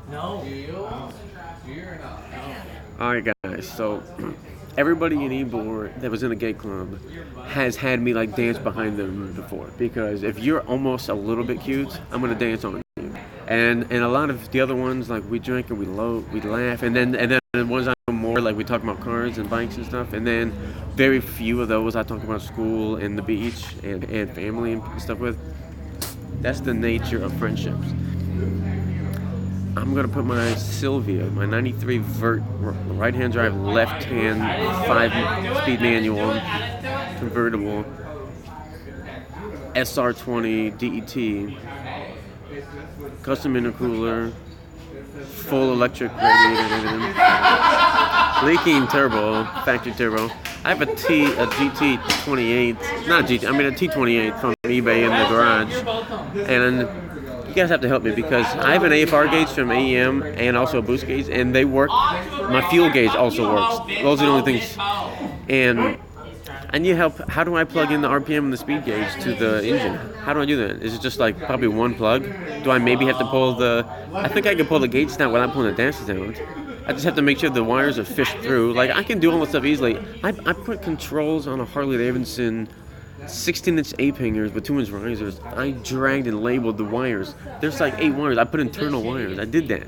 No. Alright guys, so everybody in Ybor that was in the gay club has had me like dance behind them before, because if you're almost a little bit cute, I'm gonna dance on you. And a lot of the other ones, like, we drink and we laugh, and then the ones I know more, like, we talk about cars and bikes and stuff, and then very few of those I talk about school and the beach and family and stuff with. That's the nature of friendships. I'm gonna put my Sylvia, my '93 Vert right-hand drive, left-hand 5-speed manual convertible SR20 DET, custom intercooler, full electric radiator, leaking turbo, factory turbo. I have a GT28, not a GT, I mean a T28 from eBay in the garage, and you guys have to help me because I have an AFR gauge from AEM and also a boost gauge, and they work. My fuel gauge also works. Those are the only things. And I need help. How do I plug in the RPM and the speed gauge to the engine? How do I do that? Is it just like probably one plug? Do I maybe have to pull the... I think I can pull the gauge down without pulling the dash down. I just have to make sure the wires are fished through. Like, I can do all this stuff easily. I put controls on a Harley Davidson 16-inch ape hangers with 2-inch risers. I dragged and labeled the wires. There's like 8 wires. I put internal wires. I did that.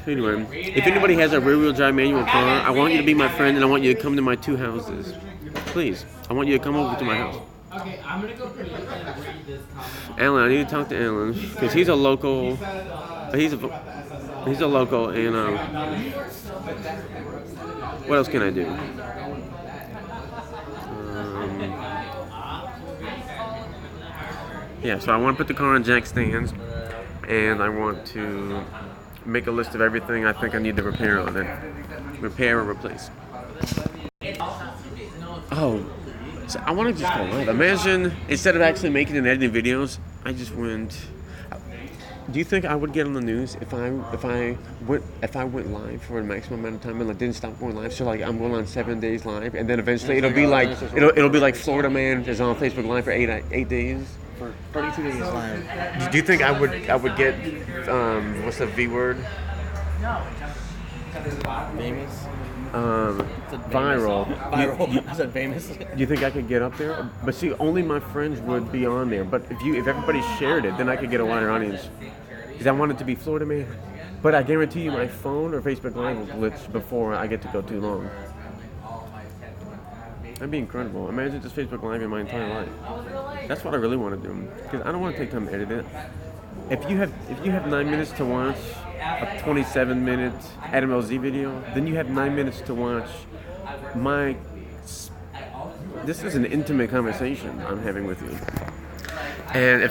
Anyway, if anybody has a rear-wheel drive manual car, I want you to be my friend, and I want you to come to my 2 houses. Please. I want you to come over to my house. Okay, I'm gonna go pretty and read this comment. Alan, I need to talk to Alan because he's a local. He's a local, and what else can I do? Yeah, so I want to put the car on jack stands, and I want to make a list of everything I think I need to repair on it. Repair or replace. Oh, so I want to just go live. Imagine, instead of actually making and editing videos, I just went... Do you think I would get on the news if I went live for a maximum amount of time and like didn't stop going live? So like I'm going on 7 days live, and then eventually it'll be like Florida Man is on Facebook Live for 8 days. For 32 days live. Do you think I would get what's the V word? Famous? Viral. I said famous. Do you think I could get up there? But see, only my friends would be on there. But if everybody shared it, then I could get a wider audience. Because I want it to be Florida Man. But I guarantee you my phone or Facebook Live will glitch before I get to go too long. That'd be incredible. Imagine just Facebook Live in my entire life. That's what I really want to do. Because I don't want to take time to edit it. If you have 9 minutes to watch a 27-minute Adam LZ video, then you have 9 minutes to watch my... This is an intimate conversation I'm having with you. And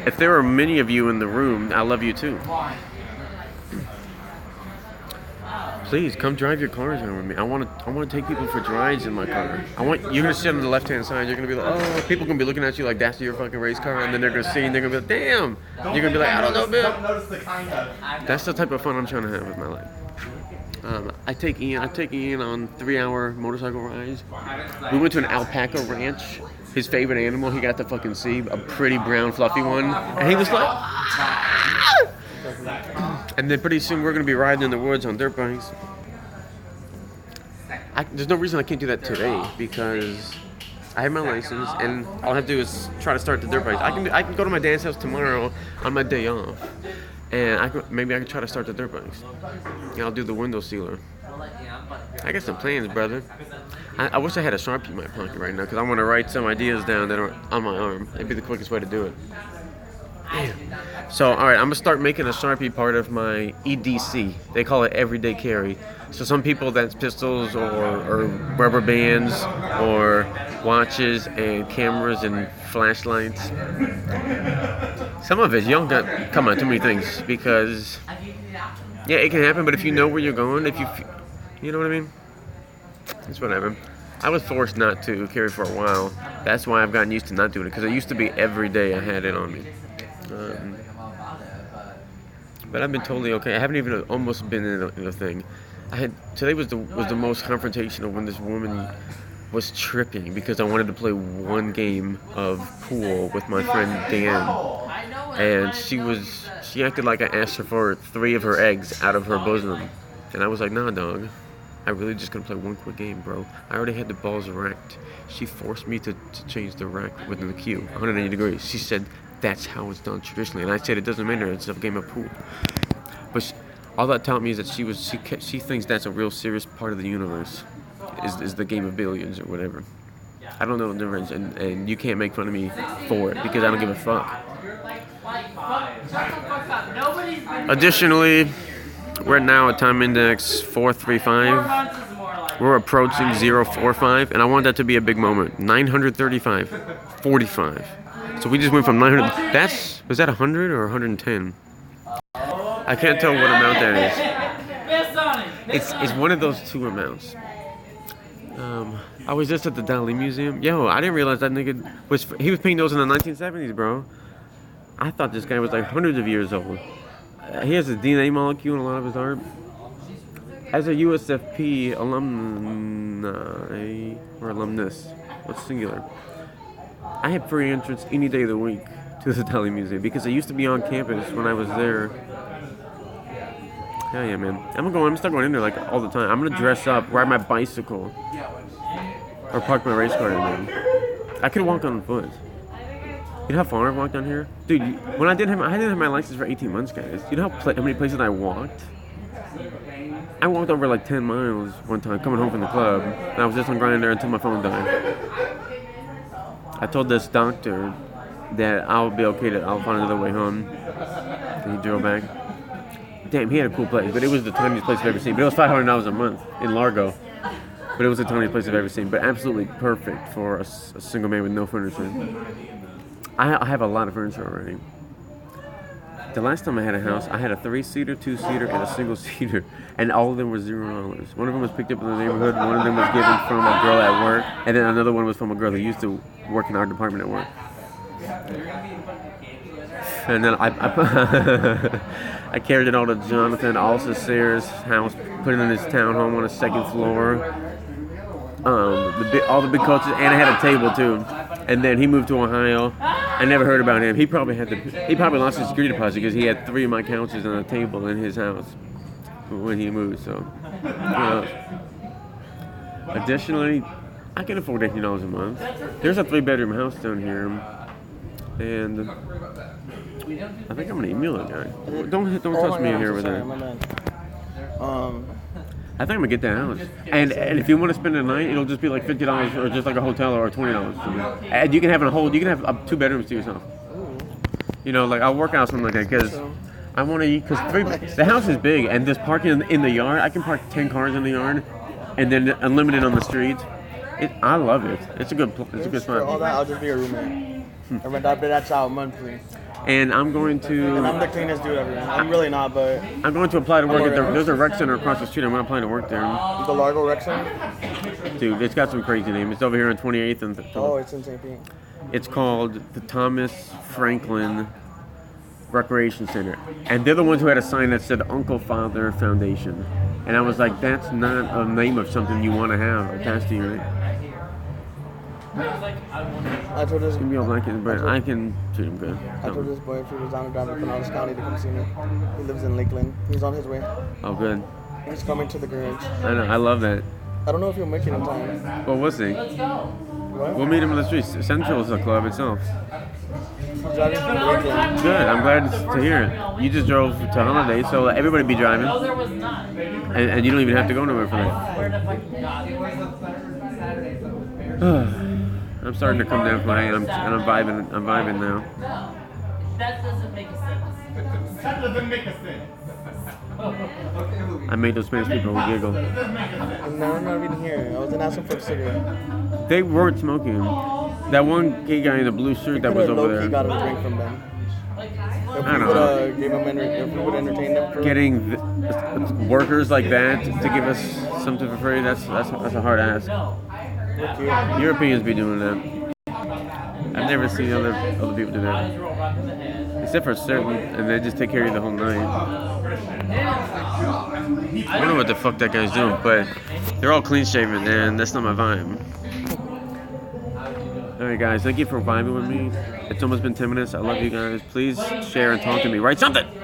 if there are many of you in the room, I love you too. Please come drive your cars around with me. I want to take people for drives in my car. You're gonna sit on the left-hand side. You're gonna be like, oh, people gonna be looking at you like that's your fucking race car, and then they're gonna see and they're gonna be like, damn. You're gonna be like, I don't know, Bill. That's the type of fun I'm trying to have with my life. I take Ian on 3-hour motorcycle rides. We went to an alpaca ranch. His favorite animal. He got to fucking see a pretty brown fluffy one, and he was like. Ah! And then pretty soon we're going to be riding in the woods on dirt bikes. There's no reason I can't do that today because I have my license and all I have to do is try to start the dirt bikes. I can go to my dance house tomorrow on my day off, and maybe I can try to start the dirt bikes. And I'll do the window sealer. I got some plans, brother. I wish I had a Sharpie in my pocket right now because I want to write some ideas down that are on my arm. It'd be the quickest way to do it. Damn. So, alright, I'm going to start making a Sharpie part of my EDC. They call it everyday carry. So some people that's pistols or rubber bands or watches and cameras and flashlights. Some of it, you don't got, come on, too many things. Because, yeah, it can happen, but if you know where you're going, you know what I mean? It's whatever. I was forced not to carry for a while. That's why I've gotten used to not doing it. Because it used to be every day I had it on me. But I've been totally okay. I haven't even almost been in a thing. Today was the most confrontational when this woman was tripping because I wanted to play one game of pool with my friend Dan. and she acted like I asked her for 3 of her eggs out of her bosom, and I was like, nah, dog. I really just gonna play one quick game, bro. I already had the balls racked. She forced me to change the rack within the queue, 180 degrees. She said that's how it's done traditionally, and I said it doesn't matter. It's a game of pool. But all that taught me is that she thinks that's a real serious part of the universe, is the game of billions or whatever. I don't know the difference, and you can't make fun of me for it because I don't give a fuck. Additionally, we're now at time index 435. We're approaching 045, and I want that to be a big moment. 935, 45. So we just went from 900. Was that 100 or 110? I can't tell what amount that is. It's one of those two amounts. I was just at the Dali Museum. Yo, I didn't realize that nigga he was painting those in the 1970s, bro. I thought this guy was like hundreds of years old. He has a DNA molecule in a lot of his art. As a USFP alumni or alumnus, what's singular? I had free entrance any day of the week to the Dali Museum because I used to be on campus when I was there. Hell yeah, man. I'm gonna start going in there like all the time. I'm gonna dress up, ride my bicycle, or park my race car in there. I could walk on foot. You know how far I've walked down here? Dude, when I didn't have my license for 18 months, guys. You know how many places I walked? I walked over like 10 miles one time coming home from the club, and I was just on Grindr until my phone died. I told this doctor that I'll be okay, I'll find another way home. And he drove back. Damn, he had a cool place, but it was the tiniest place I've ever seen. But it was $500 a month in Largo. But it was the tiniest place I've ever seen. But absolutely perfect for a single man with no furniture. I have a lot of furniture already. The last time I had a house, I had a 3-seater, 2-seater, and a single-seater. And all of them were $0. One of them was picked up in the neighborhood. One of them was given from a girl at work. And then another one was from a girl that used to work in our department at work. And then I carried it all to Jonathan Alsacer's house, put it in his townhome on the 2nd floor. All the big coaches, and I had a table too. And then he moved to Ohio. I never heard about him. He probably lost his security deposit because he had 3 of my couches and a table in his house when he moved. So, additionally, I can afford $18 a month. There's a 3-bedroom house down here, and I think I'm gonna email that guy. Don't touch me in here with that. I think I'm gonna get that house. And if you want to spend the night, it'll just be like $50 or just like a hotel or $20. And you can have 2 bedrooms to yourself. You know, like I'll work out something like that because I want to eat. Because the house is big and there's parking in the yard. I can park 10 cars in the yard, and then unlimited on the street. I love it. It's a good spot. For all that, I'll just be a roommate. I rent that out monthly. And I'm going to... And I'm the cleanest dude ever. I'm really not, but... I'm going to apply to work at there's a rec center across the street. I'm going to apply to work there. The Largo Rec Center? Dude, it's got some crazy name. It's over here on 28th and... Oh, it's in St. Pete. It's called the Thomas Franklin Recreation Center. And they're the ones who had a sign that said Uncle Father Foundation. And I was like, that's not a name of something you want to have attached to you. I told this... It's going to be all black, but I can treat him good. I told this boy if he was down to drive to Pinellas County to come see me. He lives in Lakeland. He's on his way. Oh, good. He's coming to the garage. I know. I love that. I don't know if he'll make it in time. Well, we'll see. What? We'll meet him in the streets. Central is a club itself. He's driving from Lakeland. Good. I'm glad to hear it. You just drove to Holiday, so everybody be driving. And you don't even have to go nowhere for that. I'm starting to come down from where I am, and I'm vibing now. No, that doesn't make sense. That doesn't make sense. I made those Spanish people giggle. No, I'm not even here. I was gonna ask him for a cigarette. They weren't smoking. That one gay guy in the blue shirt that was over there. He got a drink from them. If I don't know. If we would entertain them. Getting workers like that to give us something for free, that's a hard ask. Europeans be doing that. I've never seen other people do that. Except for certain, and they just take care of you the whole night. I don't know what the fuck that guy's doing, but they're all clean shaven, and that's not my vibe. Alright guys, thank you for vibing with me. It's almost been 10 minutes. I love you guys. Please share and talk to me. Write something!